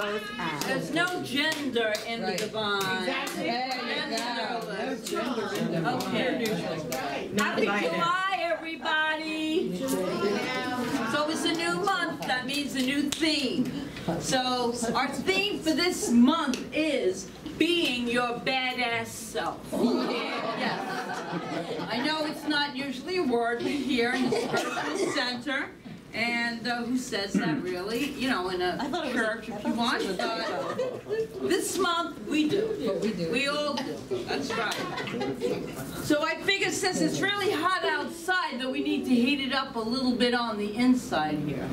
both ends. There's no gender in the divine. Exactly. Okay. Happy July, everybody. So it's a new month. That means a new theme. So our theme for this month is being your badass self. Yes. I know it's not usually a word we hear in the spiritual center. And who says that really? You know, in a church if you want. This month we do. We all do. That's right. So I figured since it's really hot outside that we need to heat it up a little bit on the inside here.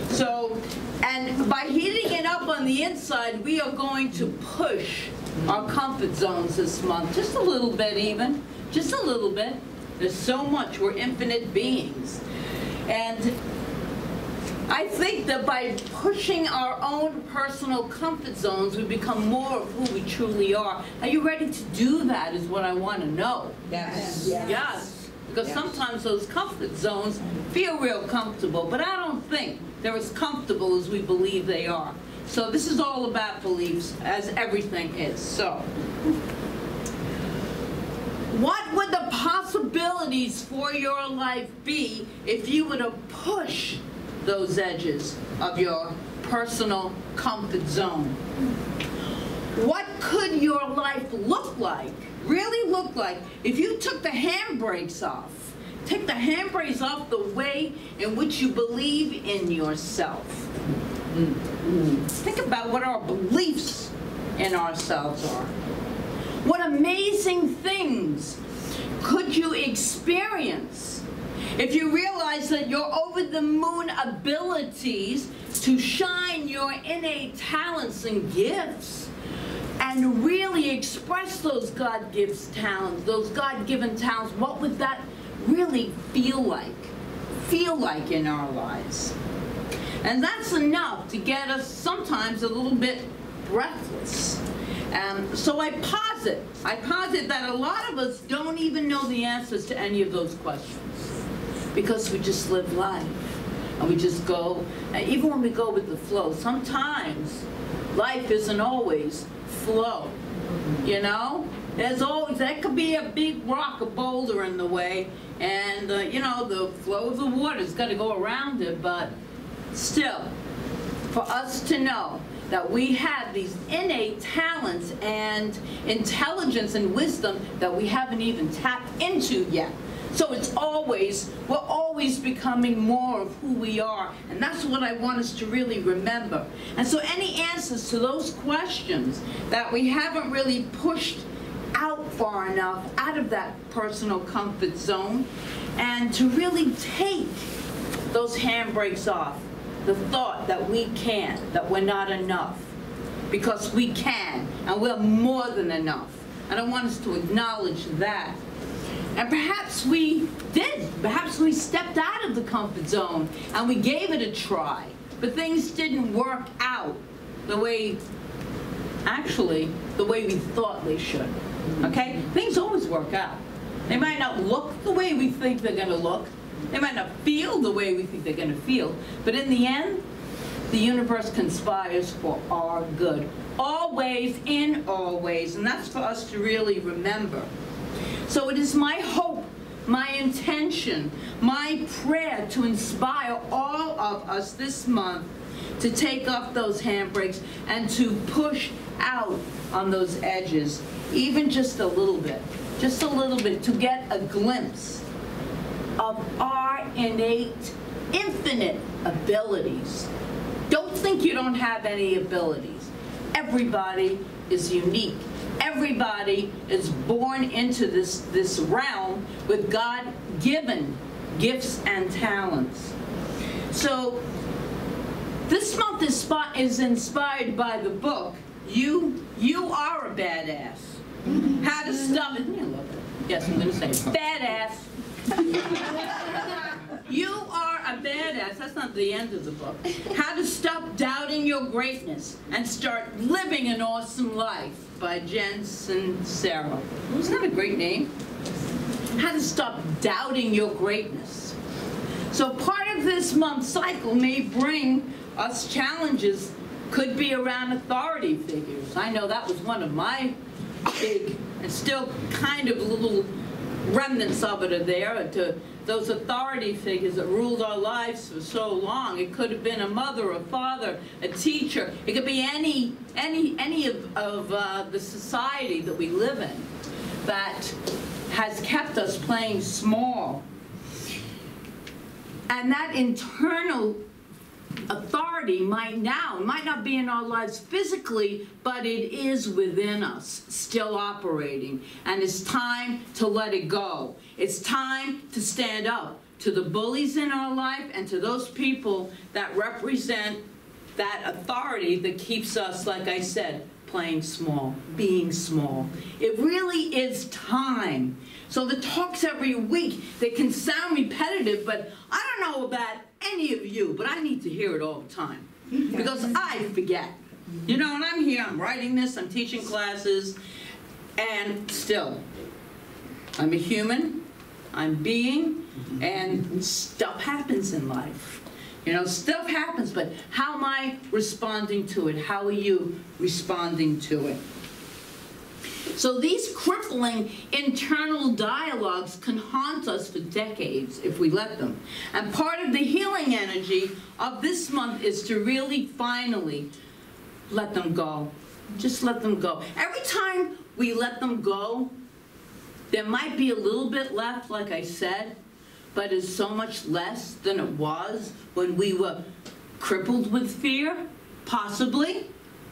So, and by heating it up on the inside, we are going to push our comfort zones this month. Just a little bit even. Just a little bit. There's so much. We're infinite beings. And I think that by pushing our own personal comfort zones, we become more of who we truly are. Are you ready to do that is what I want to know. Yes. Yes. Because sometimes those comfort zones feel real comfortable, but I don't think they're as comfortable as we believe they are. So this is all about beliefs, as everything is. So, what would the possibilities for your life be if you were to push those edges of your personal comfort zone? What could your life look like, really look like, if you took the handbrakes off? Take the handbrakes off the way in which you believe in yourself. Think about what our beliefs in ourselves are. What amazing things could you experience if you realize that your over-the-moon abilities to shine your innate talents and gifts and really express those God-given talents, what would that really feel like in our lives? And that's enough to get us sometimes a little bit breathless. So I posit that a lot of us don't even know the answers to any of those questions. Because we just live life, and we just go, and even when we go with the flow, sometimes life isn't always flow, you know? There's always, that could be a big rock, a boulder in the way, and you know, the flow of the water's got to go around it, but still, for us to know that we have these innate talents and intelligence and wisdom that we haven't even tapped into yet. So we're always becoming more of who we are. And that's what I want us to really remember. And so any answers to those questions that we haven't really pushed out far enough, out of that personal comfort zone, and to really take those handbrakes off. The thought that we can't, that we're not enough. Because we can, and we're more than enough. And I want us to acknowledge that. And perhaps we did. Perhaps we stepped out of the comfort zone and we gave it a try. But things didn't work out the way, actually, the way we thought they should. Okay? Things always work out. They might not look the way we think they're going to look. They might not feel the way we think they're going to feel. But in the end, the universe conspires for our good. Always, in all ways. And that's for us to really remember. So it is my hope, my intention, my prayer to inspire all of us this month to take off those handbrakes and to push out on those edges, even just a little bit, to get a glimpse of our innate, infinite abilities. Don't think you don't have any abilities. Everybody is unique. Everybody is born into this realm with God-given gifts and talents. So this month is inspired by the book, You Are a Badass. How to Stop, isn't it? I love it. Yes, I'm going to say badass. You are a badass. That's not the end of the book. How to Stop Doubting Your Greatness and Start Living an Awesome Life by Jen Sincero. Isn't that a great name? How to Stop Doubting Your Greatness. So part of this month's cycle may bring us challenges Could be around authority figures. I know that was one of my big, and still kind of little remnants of it are there, to those authority figures that ruled our lives for so long. It could have been a mother, a father, a teacher. It could be any of the society that we live in that has kept us playing small. And that internal authority might not be in our lives physically, but it is within us, still operating. And it's time to let it go. It's time to stand up to the bullies in our life and to those people that represent that authority that keeps us, like I said, playing small, being small. It really is time. So the talks every week, they can sound repetitive, but I don't know about any of you, but I need to hear it all the time because I forget. You know, and I'm here, I'm writing this, I'm teaching classes, and still, I'm a human, I'm being, and stuff happens in life. You know, stuff happens, but how am I responding to it? How are you responding to it? So these crippling internal dialogues can haunt us for decades if we let them. And part of the healing energy of this month is to really finally let them go. Just let them go. Every time we let them go, there might be a little bit left, like I said, but it's so much less than it was when we were crippled with fear, possibly.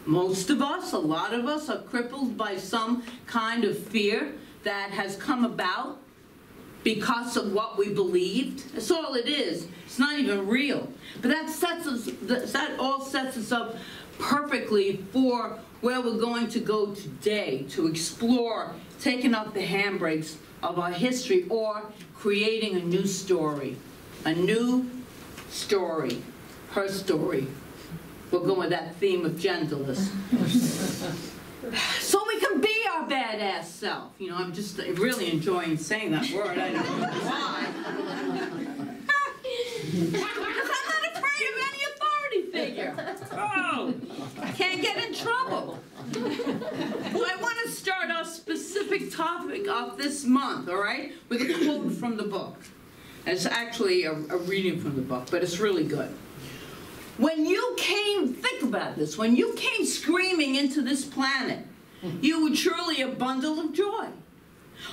Most of us, a lot of us, are crippled by some kind of fear that has come about because of what we believed. That's all it is. It's not even real. But that all sets us up perfectly for where we're going to go today, to explore taking off the handbrakes of our history or creating a new story. A new story. Her story. We'll go with that theme of genderless. So we can be our badass self. You know, I'm just really enjoying saying that word. I don't know why. Because I'm not afraid of any authority figure. Oh, I can't get in trouble. Well, I want to start our specific topic of this month, all right, with a quote from the book. It's actually a reading from the book, but it's really good. When you came, think about this, when you came screaming into this planet, you were truly a bundle of joy.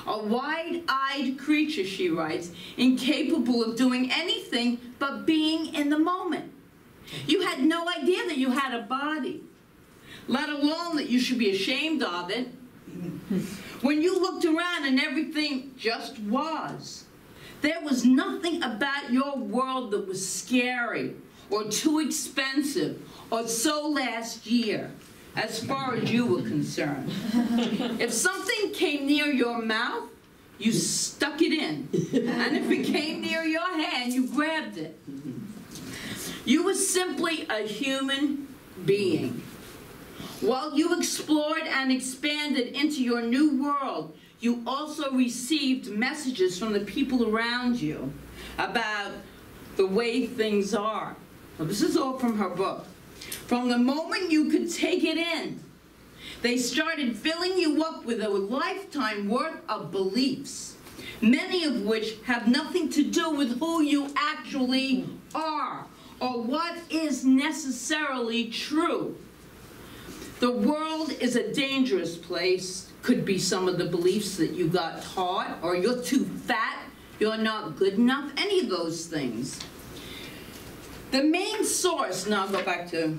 A wide-eyed creature, she writes, incapable of doing anything but being in the moment. You had no idea that you had a body, let alone that you should be ashamed of it. When you looked around and everything just was, there was nothing about your world that was scary, or too expensive, or so last year, as far as you were concerned. If something came near your mouth, you stuck it in. And if it came near your hand, you grabbed it. You were simply a human being. While you explored and expanded into your new world, you also received messages from the people around you about the way things are. Well, this is all from her book. From the moment you could take it in, they started filling you up with a lifetime worth of beliefs, many of which have nothing to do with who you actually are or what is necessarily true. The world is a dangerous place. Could be some of the beliefs that you got taught, or you're too fat, you're not good enough, any of those things. The main source, now I'll go back to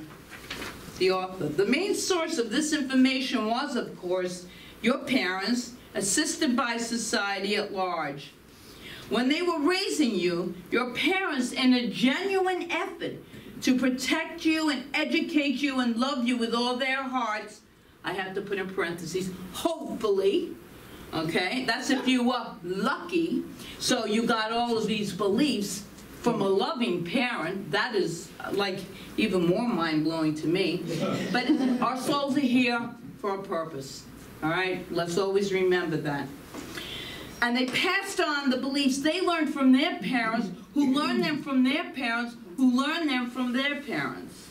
the author. The main source of this information was, of course, your parents, assisted by society at large. When they were raising you, your parents, in a genuine effort to protect you and educate you and love you with all their hearts, I have to put in parentheses, hopefully, okay? That's if you were lucky. So you got all of these beliefs from a loving parent. That is like even more mind-blowing to me. But our souls are here for a purpose, all right? Let's always remember that. And they passed on the beliefs they learned from their parents, who learned them from their parents, who learned them from their parents.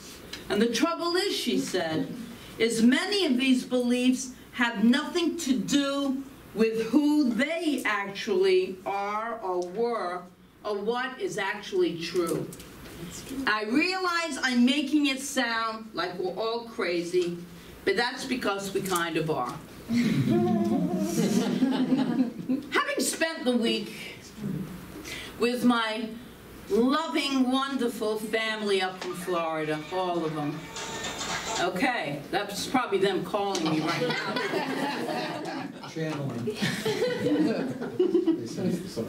And the trouble is, she said, is many of these beliefs have nothing to do with who they actually are or were or what is actually true. I realize I'm making it sound like we're all crazy, but that's because we kind of are. Having spent the week with my loving, wonderful family up in Florida, all of them. Okay, that's probably them calling me right now. Channeling.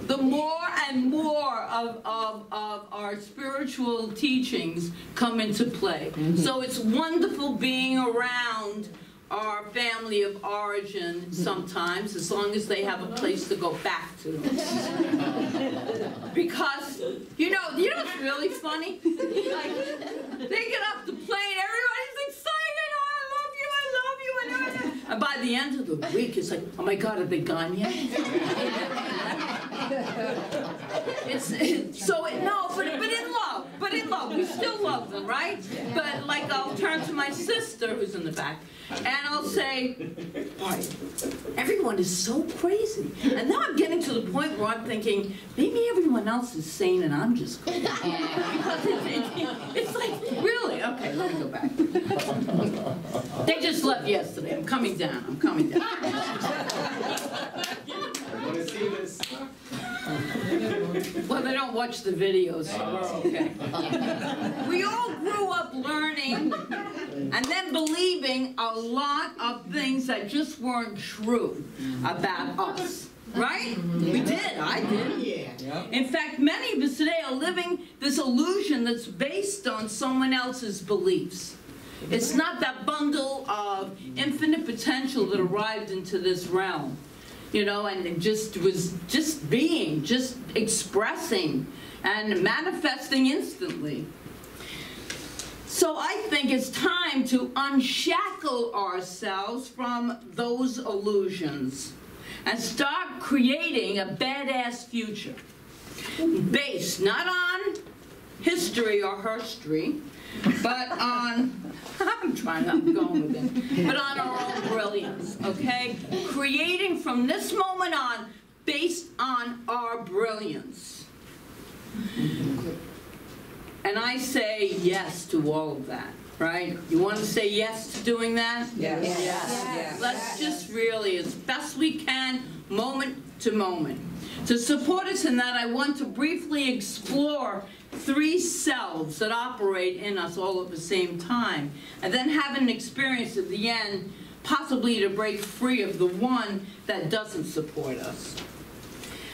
The more and more of our spiritual teachings come into play. So it's wonderful being around our family of origin sometimes, as long as they have a place to go back to. Because, you know what's really funny? Like, they get off the plane, everybody's excited, oh, I love you, and by the end of the week, it's like, oh my God, have they gone yet? But in love, we still love them, right? But like, I'll turn to my sister, who's in the back, and I'll say, boy, everyone is so crazy. And now I'm getting to the point where I'm thinking, maybe everyone else is sane and I'm just crazy. Because it's like, really? Okay, let me go back. They just left yesterday. I'm coming down. I'm coming down. I want to see this. Well, they don't watch the videos, so we're okay. We all grew up learning and then believing a lot of things that just weren't true about us. Right? We did. I did. Yeah. In fact, many of us today are living this illusion that's based on someone else's beliefs. It's not that bundle of infinite potential that arrived into this realm. You know, and it just was just being, just expressing and manifesting instantly. So I think it's time to unshackle ourselves from those illusions and start creating a badass future based not on history or herstory, but on, I'm going with it, but on our own brilliance, okay? Creating from this moment on, based on our brilliance. And I say yes to all of that, right? You want to say yes to doing that? Yes. Yes. Let's just really, as best we can, moment to moment. To support us in that, I want to briefly explore 3 selves that operate in us all at the same time, and then have an experience at the end, possibly to break free of the one that doesn't support us.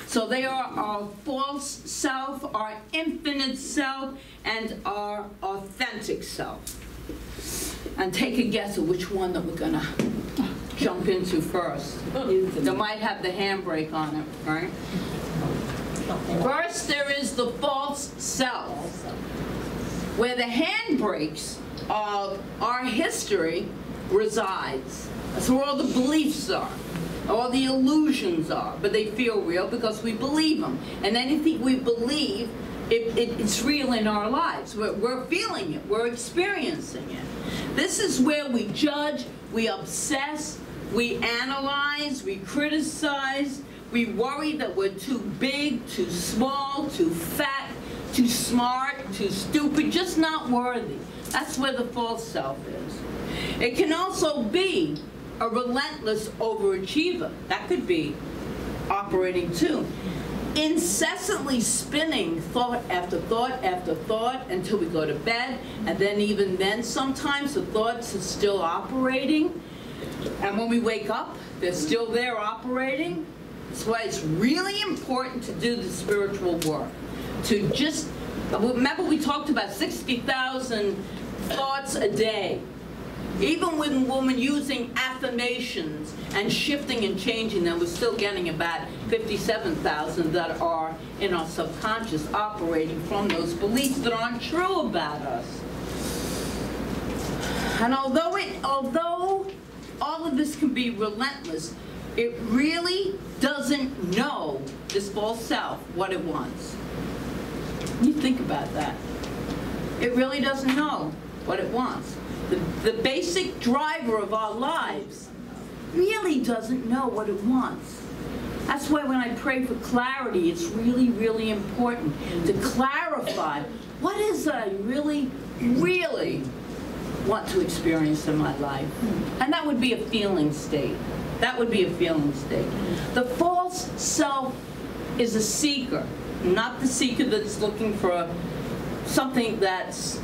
So they are our false self, our infinite self, and our authentic self. And take a guess at which one that we're going to jump into first. They might have the handbrake on it, right? First, there is the false self, where the handbrakes of our history resides. That's where all the beliefs are, all the illusions are, but they feel real because we believe them. And anything we believe, it's real in our lives. We're feeling it, we're experiencing it. This is where we judge, we obsess, we analyze, we criticize, we worry that we're too big, too small, too fat, too smart, too stupid, just not worthy. That's where the false self is. It can also be a relentless overachiever. That could be operating too. Incessantly spinning thought after thought after thought until we go to bed, and then even then sometimes the thoughts are still operating, and when we wake up they're still there operating. That's why it's really important to do the spiritual work. To just, remember we talked about 60,000 thoughts a day. Even with a woman using affirmations and shifting and changing them, we're still getting about 57,000 that are in our subconscious operating from those beliefs that aren't true about us. And although all of this can be relentless, it really doesn't know, this false self, what it wants. You think about that. It really doesn't know. what it wants. The basic driver of our lives really doesn't know what it wants. That's why when I pray for clarity, it's really, really important to clarify what is it I really, really want to experience in my life. And that would be a feeling state. That would be a feeling state. The false self is a seeker, not the seeker that's looking for something that's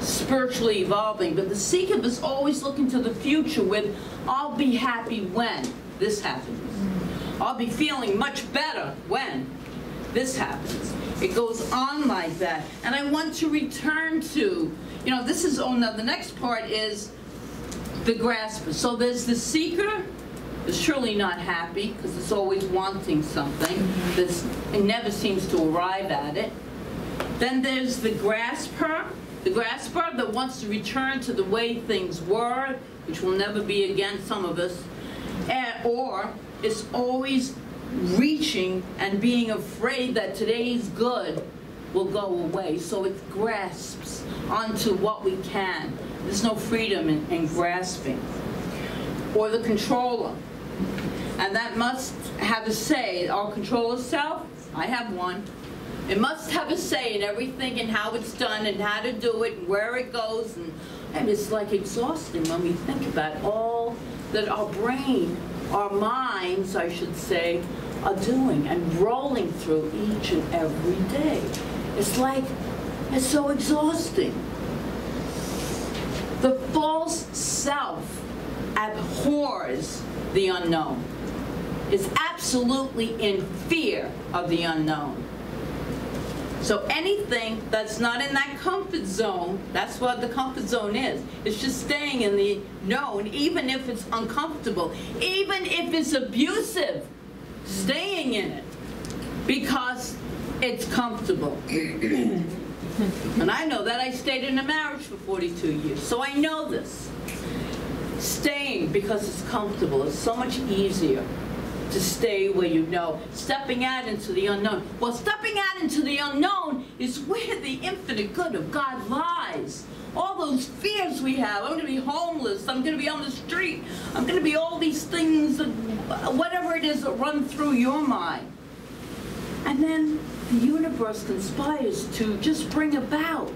spiritually evolving, but the seeker is always looking to the future with, I'll be happy when this happens. I'll be feeling much better when this happens. It goes on like that. And I want to return to, this is, now the next part is the grasper. So there's the seeker, is surely not happy because it's always wanting something. It never seems to arrive at it. Then there's the grasper that wants to return to the way things were, which will never be again, some of us, or is always reaching and being afraid that today's good will go away. So it grasps onto what we can. There's no freedom in grasping. Or the controller. And that must have a say. Our controller self, I have one. It must have a say in everything and how it's done and how to do it and where it goes. And it's like exhausting when we think about all that our brain, our minds, I should say, are doing and rolling through each and every day. It's so exhausting. The false self abhors the unknown. Is absolutely in fear of the unknown. So anything that's not in that comfort zone, that's what the comfort zone is. It's just staying in the known, even if it's uncomfortable, even if it's abusive, staying in it because it's comfortable. And I know that. I stayed in a marriage for 42 years, so I know this. Staying because it's comfortable is so much easier to stay where you know. Stepping out into the unknown. Well, stepping out into the unknown is where the infinite good of God lies. All those fears we have. I'm going to be homeless. I'm going to be on the street. I'm going to be all these things, whatever it is that run through your mind. And then the universe conspires to just bring about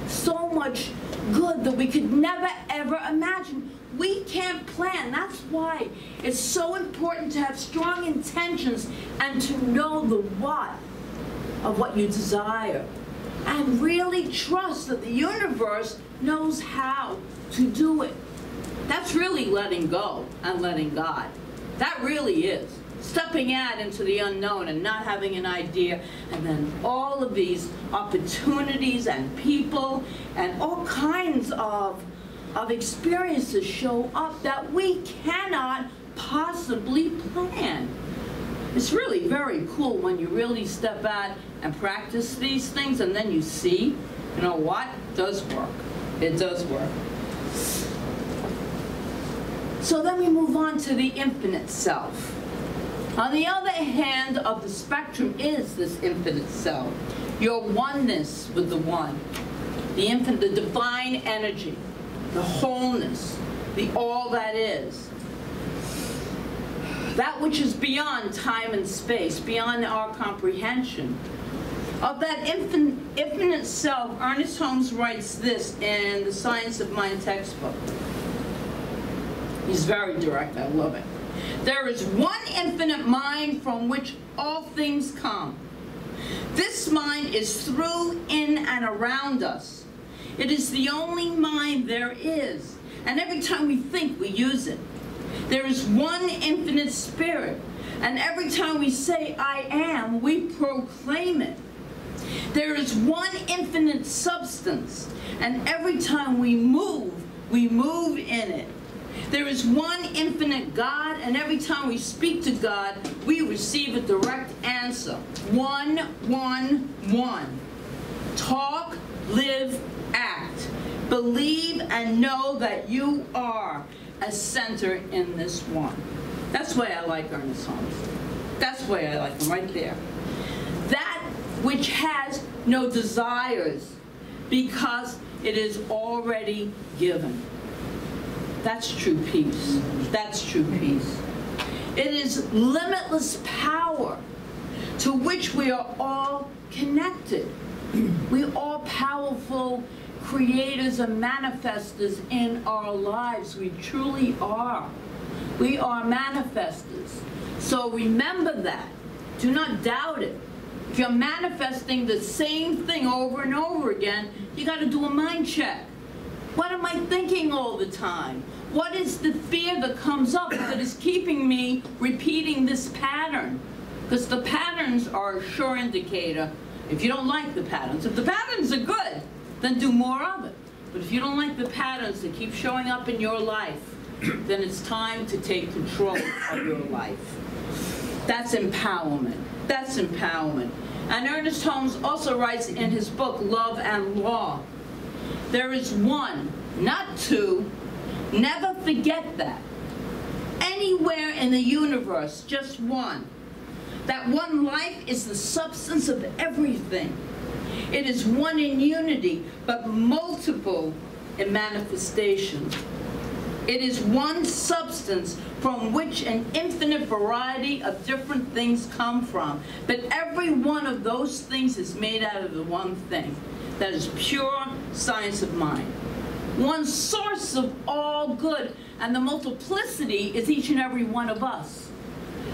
so much good that we could never, ever imagine. We can't plan. That's why it's so important to have strong intentions and to know the what of what you desire. And really trust that the universe knows how to do it. That's really letting go and letting God. That really is. Stepping out into the unknown and not having an idea, and then all of these opportunities and people and all kinds of experiences show up that we cannot possibly plan. It's really very cool when you really step out and practice these things, and then you see, you know what, it does work. It does work. So then we move on to the infinite self. On the other hand of the spectrum is this infinite self, your oneness with the one, the infinite, the divine energy, the wholeness, the all that is. That which is beyond time and space, beyond our comprehension. Of that infinite self, Ernest Holmes writes this in the Science of Mind textbook. He's very direct, I love it. There is one infinite mind from which all things come. This mind is through, in, and around us. It is the only mind there is, and every time we think, we use it. There is one infinite spirit, and every time we say, I am, we proclaim it. There is one infinite substance, and every time we move in it. There is one infinite God, and every time we speak to God, we receive a direct answer. One, one, one. Talk, live, act. Believe and know that you are a center in this one. That's why I like Ernest Holmes. That's why I like him, right there. That which has no desires, because it is already given. That's true peace. That's true peace. It is limitless power to which we are all connected. We are all powerful creators and manifestors in our lives. We truly are. We are manifestors. So remember that. Do not doubt it. If you're manifesting the same thing over and over again, you got to do a mind check. What am I thinking all the time? What is the fear that comes up that is keeping me repeating this pattern? Because the patterns are a sure indicator if you don't like the patterns. If the patterns are good, then do more of it. But if you don't like the patterns that keep showing up in your life, then it's time to take control of your life. That's empowerment. That's empowerment. And Ernest Holmes also writes in his book, Love and Law, there is one, not two. Never forget that. Anywhere in the universe, just one. That one life is the substance of everything. It is one in unity, but multiple in manifestation. It is one substance from which an infinite variety of different things come from. But every one of those things is made out of the one thing. That is pure science of mind. One source of all good, and the multiplicity is each and every one of us.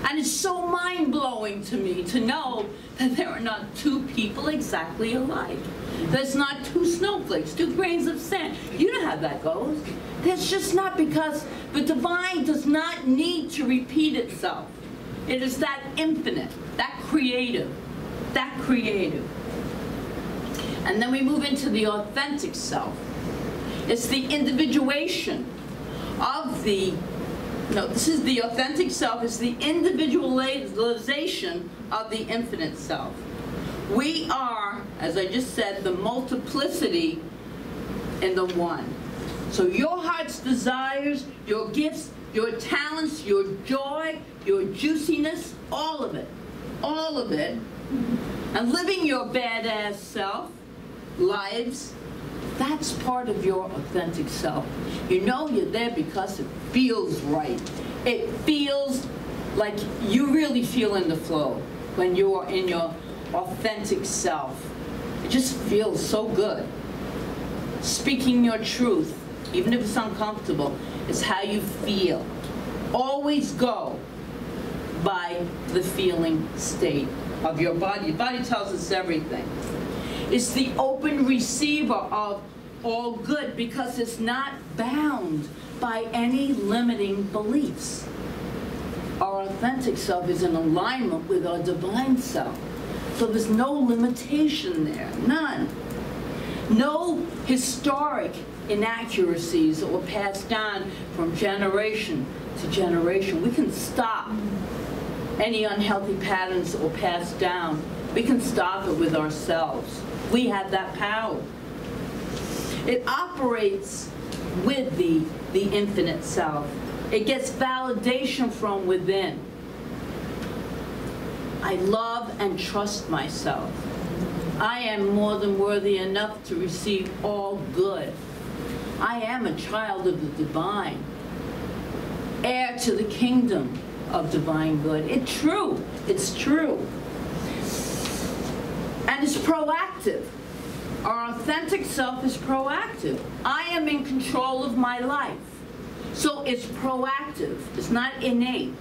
And it's so mind-blowing to me to know that there are not two people exactly alike. There's not two snowflakes, two grains of sand. You know how that goes. There's just not, because the divine does not need to repeat itself. It is that infinite, that creative, that creative. And then we move into the authentic self. It's the individuation of the, this is the authentic self. It's the individualization of the infinite self. We are, as I just said, the multiplicity in the one. So your heart's desires, your gifts, your talents, your joy, your juiciness, all of it, and living your badass self lives, that's part of your authentic self. You know you're there because it feels right. It feels like you really feel in the flow when you are in your authentic self. It just feels so good. Speaking your truth, even if it's uncomfortable, is how you feel. Always go by the feeling state of your body. Your body tells us everything. It's the open receiver of all good because it's not bound by any limiting beliefs. Our authentic self is in alignment with our divine self. So there's no limitation there, none. No historic inaccuracies that were passed down from generation to generation. We can stop any unhealthy patterns that were passed down. We can stop it with ourselves. We have that power. It operates with the infinite self. It gets validation from within. I love and trust myself. I am more than worthy enough to receive all good. I am a child of the divine, heir to the kingdom of divine good. It's true. It's true. And it's proactive. Our authentic self is proactive. I am in control of my life. So it's proactive. It's not innate.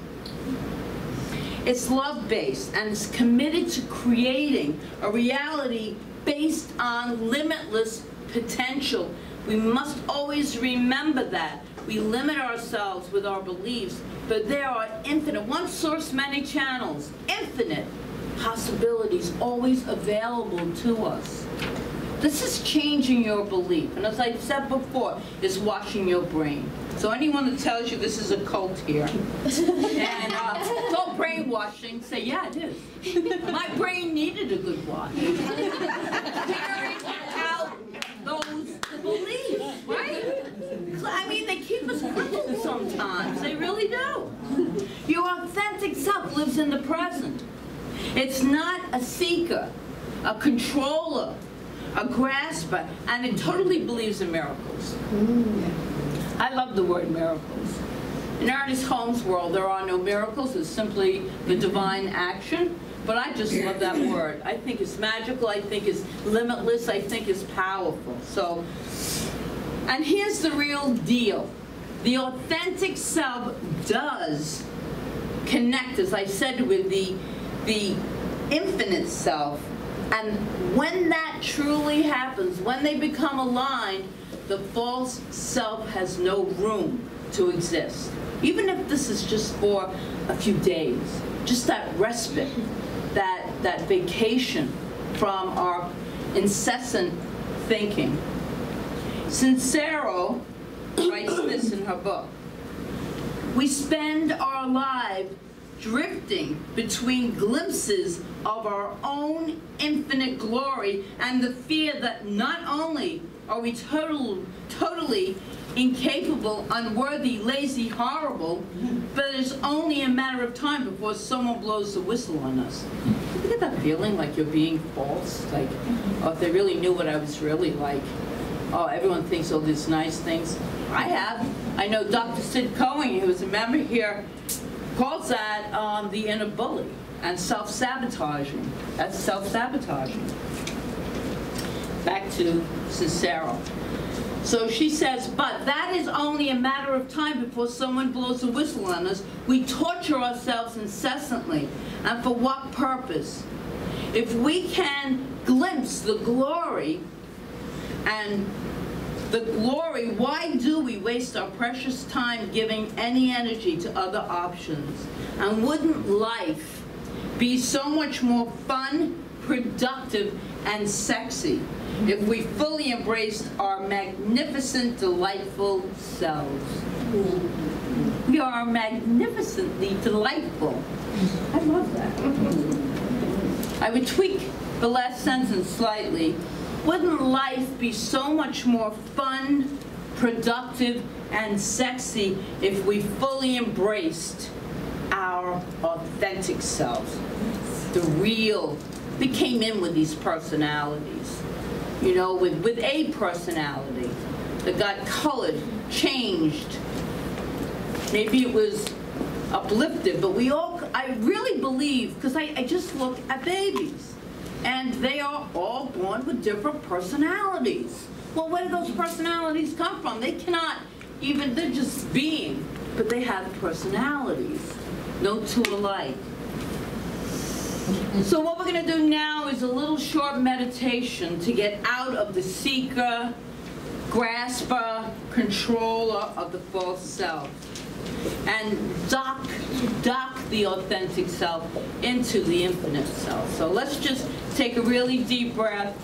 It's love-based, and it's committed to creating a reality based on limitless potential. We must always remember that. We limit ourselves with our beliefs, but there are infinite, one source, many channels, infinite possibilities always available to us. This is changing your belief, and as I said before, it's washing your brain. So anyone that tells you this is a cult here, and it's all brainwashing, say, yeah, it is. My brain needed a good wash. Figuring out those beliefs, right? I mean, they keep us crippled sometimes. They really do. Your authentic self lives in the present. It's not a seeker, a controller, a grasper, and it totally believes in miracles. I love the word miracles. In Ernest Holmes' world, there are no miracles. It's simply the divine action. But I just love that word. I think it's magical. I think it's limitless. I think it's powerful. So, and here's the real deal. The authentic self does connect, as I said, with the infinite self. And when that truly happens, when they become aligned, the false self has no room to exist. Even if this is just for a few days, just that respite, that vacation from our incessant thinking. Sincero writes this in her book. We spend our lives drifting between glimpses of our own infinite glory and the fear that not only are we totally incapable, unworthy, lazy, horrible, but it's only a matter of time before someone blows the whistle on us. You get that feeling like you're being false? Like, oh, if they really knew what I was really like. Oh, everyone thinks all these nice things. I have. I know Dr. Sid Cohen, who's a member here, calls that the inner bully and self-sabotaging. That's self-sabotaging. Back to Sincero. So she says, but that is only a matter of time before someone blows a whistle on us. We torture ourselves incessantly. And for what purpose? If we can glimpse the glory and the glory, why do we waste our precious time giving any energy to other options? And wouldn't life be so much more fun, productive, and sexy if we fully embraced our magnificent, delightful selves? We are magnificently delightful. I love that. I would tweak the last sentence slightly. Wouldn't life be so much more fun, productive, and sexy if we fully embraced our authentic selves? The real. We came in with these personalities, you know, with a personality that got colored, changed. Maybe it was uplifted, but we all, I really believe, because I just look at babies, and they are all born with different personalities. Well, where do those personalities come from? They cannot even, they're just being, but they have personalities. No two alike. So what we're going to do now is a little short meditation to get out of the seeker, grasper, controller of the false self, and dock the authentic self into the infinite self. So let's just take a really deep breath.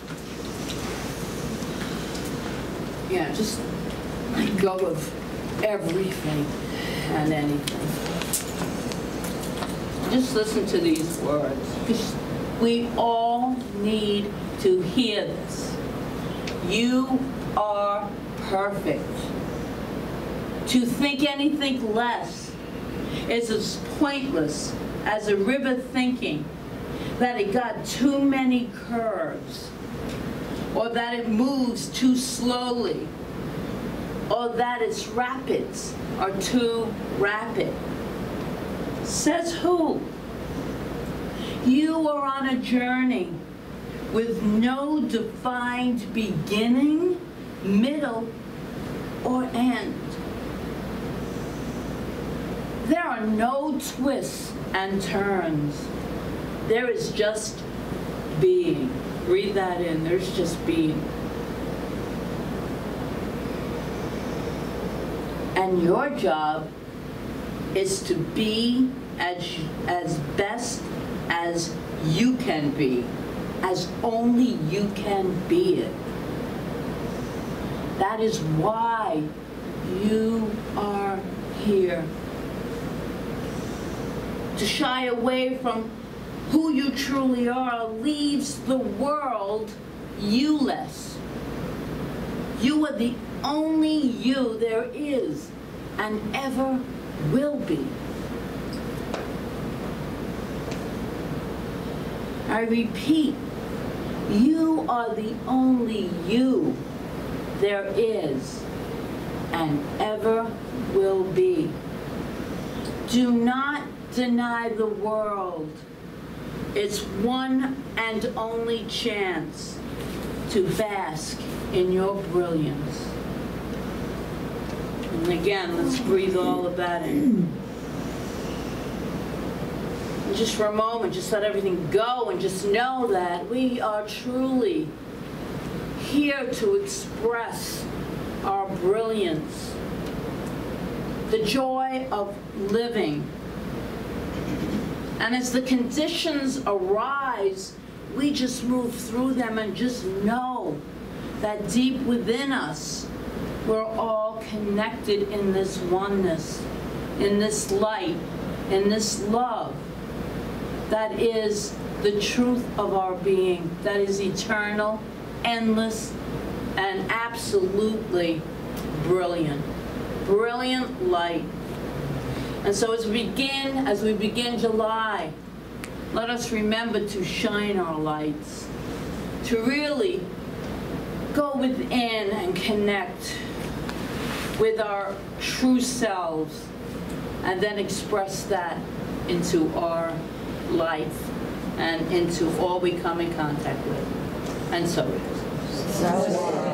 Yeah, just let go of everything and anything. Just listen to these words, because we all need to hear this. You are perfect. To think anything less is as pointless as a river thinking that it got too many curves, or that it moves too slowly, or that its rapids are too rapid. Says who? You are on a journey with no defined beginning, middle, or end. There are no twists and turns. There is just being. Breathe that in. There's just being. And your job is to be as best as you can be, as only you can be it. That is why you are here. To shy away from who you truly are leaves the world you-less. You are the only you there is and ever will be. I repeat, You are the only you there is and ever will be. Do not deny the world its one and only chance to bask in your brilliance. And again, let's breathe all about it. And just for a moment, just let everything go and just know that we are truly here to express our brilliance, the joy of living. And as the conditions arise, we just move through them and just know that deep within us, we're all connected in this oneness, in this light, in this love that is the truth of our being, that is eternal, endless, and absolutely brilliant. Brilliant light. And so as we begin July, let us remember to shine our lights, to really go within and connect with our true selves, and then express that into our life and into all we come in contact with. And so it is.